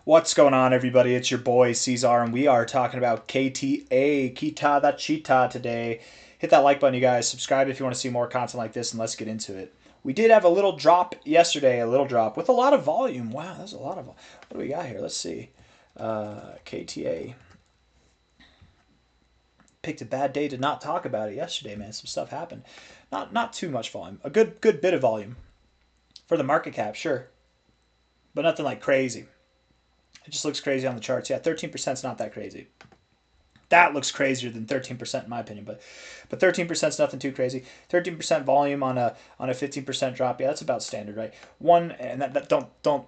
What's going on, everybody? It's your boy C-Zar, and we are talking about KTA, Keeta, that Cheetah today. Hit that like button, you guys. Subscribe if you want to see more content like this, and let's get into it. We did have a little drop yesterday, a little drop with a lot of volume. Wow, that's a lot of. What do we got here? Let's see. KTA picked a bad day to not talk about it yesterday, man. Some stuff happened. Not too much volume. A good bit of volume for the market cap, sure, but nothing like crazy. It just looks crazy on the charts. Yeah, 13% is not that crazy. That looks crazier than 13% in my opinion, but 13% is nothing too crazy. 13% volume on a 15% drop. Yeah, that's about standard, right? One, and that don't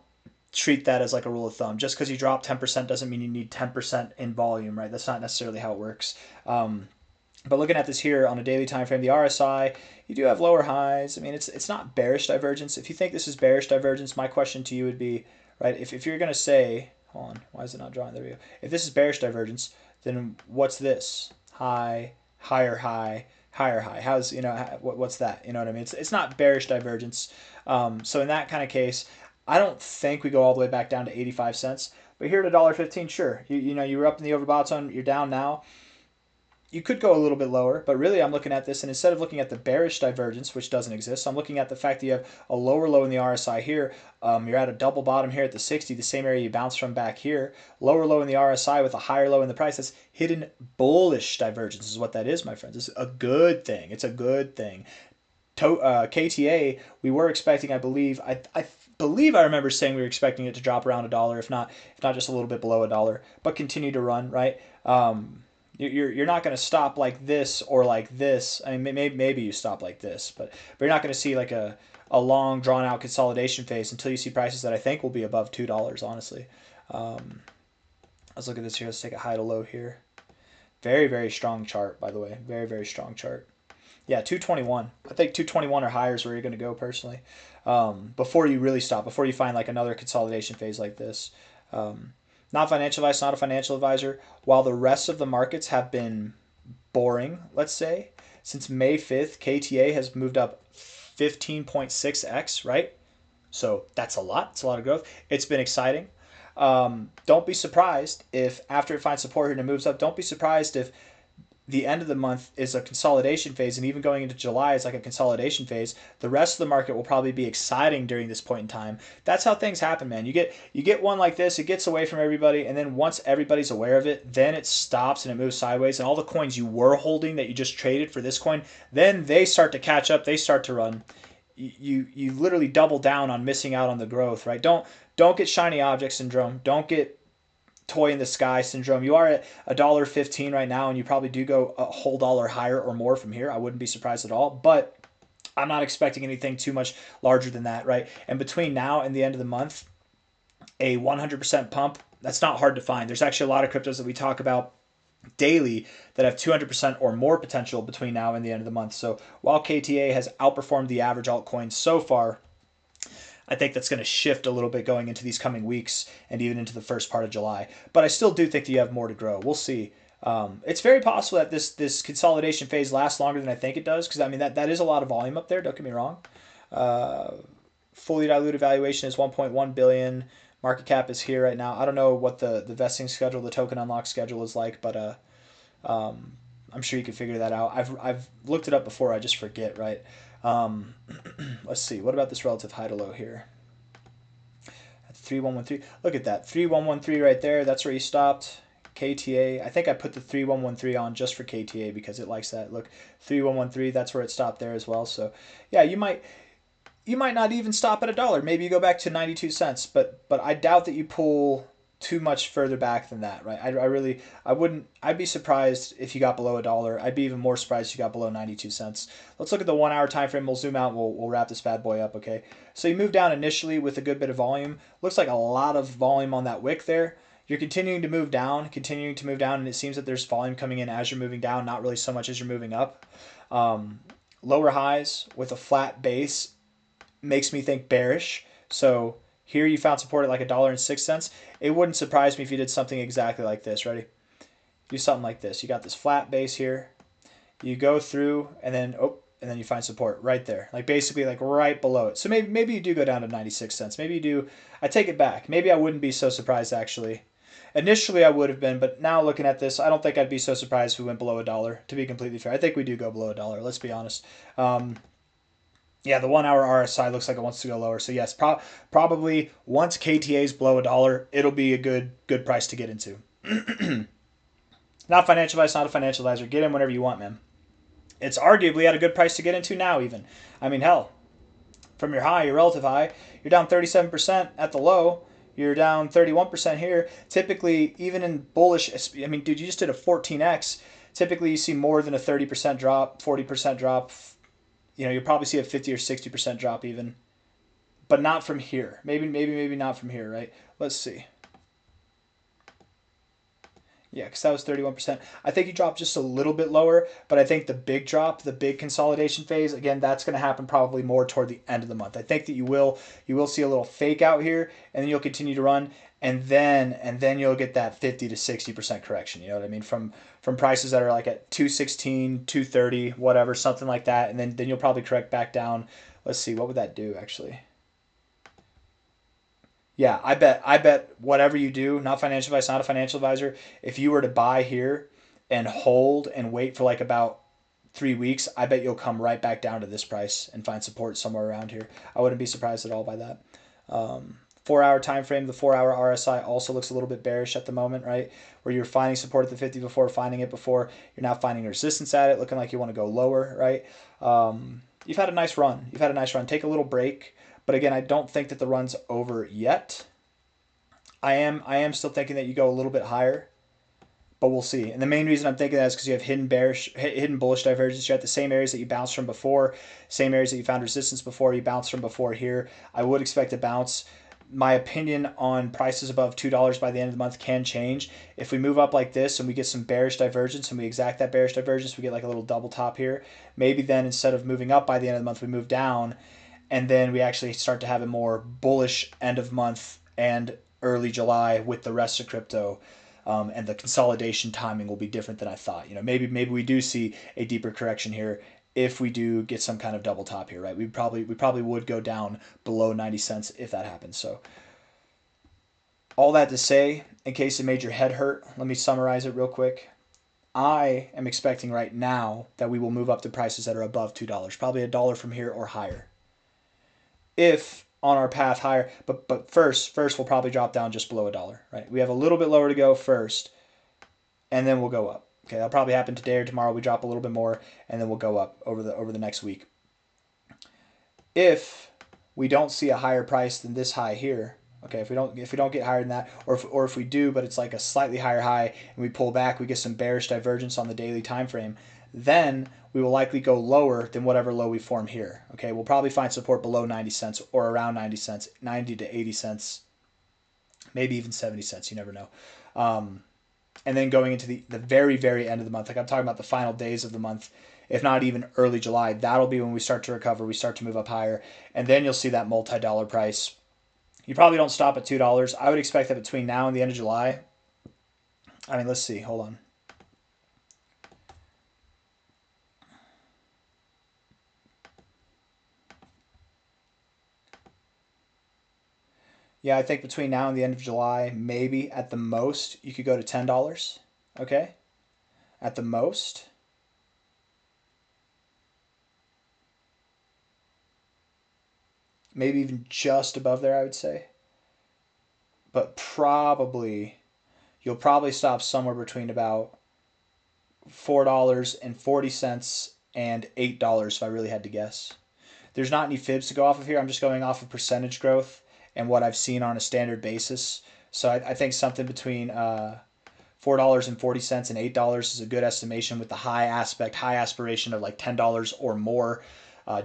treat that as like a rule of thumb. Just because you drop 10% doesn't mean you need 10% in volume, right? That's not necessarily how it works. But looking at this here on a daily time frame, the RSI, you do have lower highs. I mean, it's not bearish divergence. If you think this is bearish divergence, my question to you would be, right, if you're going to say, hold on, why is it not drawing? There we go. If this is bearish divergence, then what's this? High, higher high, higher high. How's, what's that? You know what I mean? It's not bearish divergence. So in that kind of case, I don't think we go all the way back down to 85 cents. But here at $1.15, sure. You were up in the overbought zone. You're down now. You could go a little bit lower, but really I'm looking at this, and instead of looking at the bearish divergence, which doesn't exist, I'm looking at the fact that you have a lower low in the RSI here. You're at a double bottom here at the 60, the same area you bounced from back here. Lower low in the RSI with a higher low in the price. That's hidden bullish divergence is what that is, my friends. It's a good thing. It's a good thing. KTA, we were expecting, I believe I remember saying we were expecting it to drop around $1, if not just a little bit below $1, but continue to run, right? You're not going to stop like this or like this. I mean, maybe you stop like this, but you're not going to see like a long, drawn-out consolidation phase until you see prices that I think will be above $2, honestly. Let's look at this here. Let's take a high to low here. Very, very strong chart, by the way. Very, very strong chart. Yeah, 221. I think 221 or higher is where you're going to go personally before you really stop, before you find like another consolidation phase like this. Not financial advice, not a financial advisor. While the rest of the markets have been boring, let's say, since May 5th, KTA has moved up 15.6x, right? So that's a lot. It's a lot of growth. It's been exciting. Don't be surprised if after it finds support here and it moves up, don't be surprised if the end of the month is a consolidation phase, and even going into July is like a consolidation phase. The rest of the market will probably be exciting during this point in time. That's how things happen, man. You get one like this, it gets away from everybody, and then once everybody's aware of it, then it stops and it moves sideways, and all the coins you were holding that you just traded for this coin, then they start to catch up, they start to run. You literally double down on missing out on the growth, right? Don't get shiny object syndrome. Don't get toy in the sky syndrome. You are at $1.15 right now, and you probably do go a whole dollar higher or more from here. I wouldn't be surprised at all, but I'm not expecting anything too much larger than that, right? And between now and the end of the month, a 100% pump, that's not hard to find. There's actually a lot of cryptos that we talk about daily that have 200% or more potential between now and the end of the month. So while KTA has outperformed the average altcoin so far, I think that's going to shift a little bit going into these coming weeks and even into the first part of July. But I still do think that you have more to grow. We'll see. It's very possible that this consolidation phase lasts longer than I think it does, because I mean that is a lot of volume up there. Don't get me wrong. Fully diluted valuation is 1.1 billion. Market cap is here right now. I don't know what the vesting schedule, the token unlock schedule is like, but I'm sure you can figure that out. I've looked it up before. I just forget, right? Let's see. What about this relative high to low here? At 3113. Look at that. 3113 right there. That's where you stopped. KTA. I think I put the 3113 on just for KTA because it likes that. Look, 3113. That's where it stopped there as well. So, yeah, you might not even stop at $1. Maybe you go back to 92 cents, but I doubt that you pull too much further back than that, right? I'd be surprised if you got below $1. I'd be even more surprised if you got below 92 cents. Let's look at the 1 hour time frame. We'll zoom out and we'll wrap this bad boy up, okay? So you move down initially with a good bit of volume. Looks like a lot of volume on that wick there. You're continuing to move down, and it seems that there's volume coming in as you're moving down, not really so much as you're moving up. Lower highs with a flat base makes me think bearish. So here you found support at like $1.06. It wouldn't surprise me if you did something exactly like this. Ready? Do something like this. You got this flat base here. You go through, and then and then you find support right there, like basically like right below it. So maybe you do go down to 96 cents. Maybe you do. I take it back. Maybe I wouldn't be so surprised actually. Initially I would have been, but now looking at this, I don't think I'd be so surprised if we went below $1. To be completely fair, I think we do go below $1. Let's be honest. Yeah, the 1 hour RSI looks like it wants to go lower. So yes, probably once KTA's below $1, it'll be a good price to get into. Not financial advice, not a financial advisor. Get in whenever you want, man. It's arguably at a good price to get into now, even. I mean, hell, from your high, your relative high, you're down 37% at the low. You're down 31% here. Typically, even in bullish, I mean, dude, you just did a 14x. Typically, you see more than a 30% drop, 40% drop. You know, you'll probably see a 50 or 60% drop even, but not from here. Maybe not from here, right? Let's see. Yeah, because that was 31%. I think you dropped just a little bit lower, but I think the big drop, the big consolidation phase, again, that's going to happen probably more toward the end of the month. I think that you will see a little fake out here, and then you'll continue to run, and then you'll get that 50 to 60% correction. You know what I mean? From prices that are like at 216, 230, whatever, something like that, and then you'll probably correct back down. Let's see, what would that do actually? Yeah, I bet whatever you do, not financial advice, not a financial advisor, if you were to buy here and hold and wait for like about 3 weeks, I bet you'll come right back down to this price and find support somewhere around here. I wouldn't be surprised at all by that. 4 hour time frame, the 4 hour RSI also looks a little bit bearish at the moment, right? Where you're finding support at the 50 before, finding it before, you're now finding resistance at it, looking like you want to go lower, right? You've had a nice run. You've had a nice run. Take a little break. But again, I don't think that the run's over yet. I am still thinking that you go a little bit higher, but we'll see. And the main reason I'm thinking that is because you have hidden bullish divergence. You're at the same areas that you bounced from before, same areas that you found resistance before, you bounced from before here. I would expect a bounce. My opinion on prices above $2 by the end of the month can change. If we move up like this and we get some bearish divergence and we exact that bearish divergence, we get like a little double top here. Maybe then instead of moving up by the end of the month, we move down, and then we actually start to have a more bullish end of month and early July with the rest of crypto, and the consolidation timing will be different than I thought. You know, maybe we do see a deeper correction here if we do get some kind of double top here, right? We probably would go down below 90 cents if that happens. So all that to say, in case it made your head hurt, let me summarize it real quick. I am expecting right now that we will move up to prices that are above $2, probably $1 from here or higher, if on our path higher. But first we'll probably drop down just below $1, right? We have a little bit lower to go first, and then we'll go up. Okay, that'll probably happen today or tomorrow. We drop a little bit more, and then we'll go up over the next week. If we don't see a higher price than this high here, okay, if we don't get higher than that, or if we do, but it's like a slightly higher high and we pull back, we get some bearish divergence on the daily time frame, then we will likely go lower than whatever low we form here. Okay, we'll probably find support below 90 cents or around 90 cents, 90 to 80 cents, maybe even 70 cents. You never know. And then going into the very, very end of the month, like I'm talking about the final days of the month, if not even early July, that'll be when we start to recover. We start to move up higher, and then you'll see that multi-dollar price. You probably don't stop at $2. I would expect that between now and the end of July. I mean, let's see. Hold on. Yeah, I think between now and the end of July, maybe at the most, you could go to $10. Okay? At the most. Maybe even just above there, I would say. But you'll probably stop somewhere between about $4.40 and $8 if I really had to guess. There's not any fibs to go off of here. I'm just going off of percentage growth and what I've seen on a standard basis. So I think something between $4.40 and $8 is a good estimation, with the high aspiration of like $10 or more,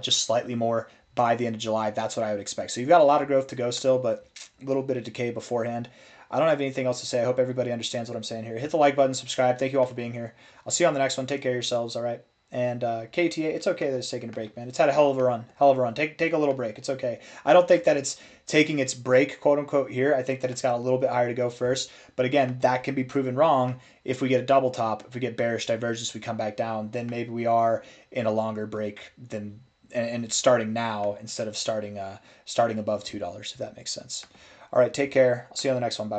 just slightly more by the end of July. That's what I would expect. So you've got a lot of growth to go still, but a little bit of decay beforehand. I don't have anything else to say. I hope everybody understands what I'm saying here. Hit the like button, subscribe. Thank you all for being here. I'll see you on the next one. Take care of yourselves, all right? And KTA, it's okay that it's taking a break, man. It's had a hell of a run, hell of a run. Take a little break. It's okay. I don't think that it's taking its break, quote unquote, here. I think that it's got a little bit higher to go first. But again, that can be proven wrong if we get a double top, if we get bearish divergence, we come back down. Then maybe we are in a longer break than, and it's starting now instead of starting above $2, if that makes sense. All right, take care. I'll see you on the next one. Bye.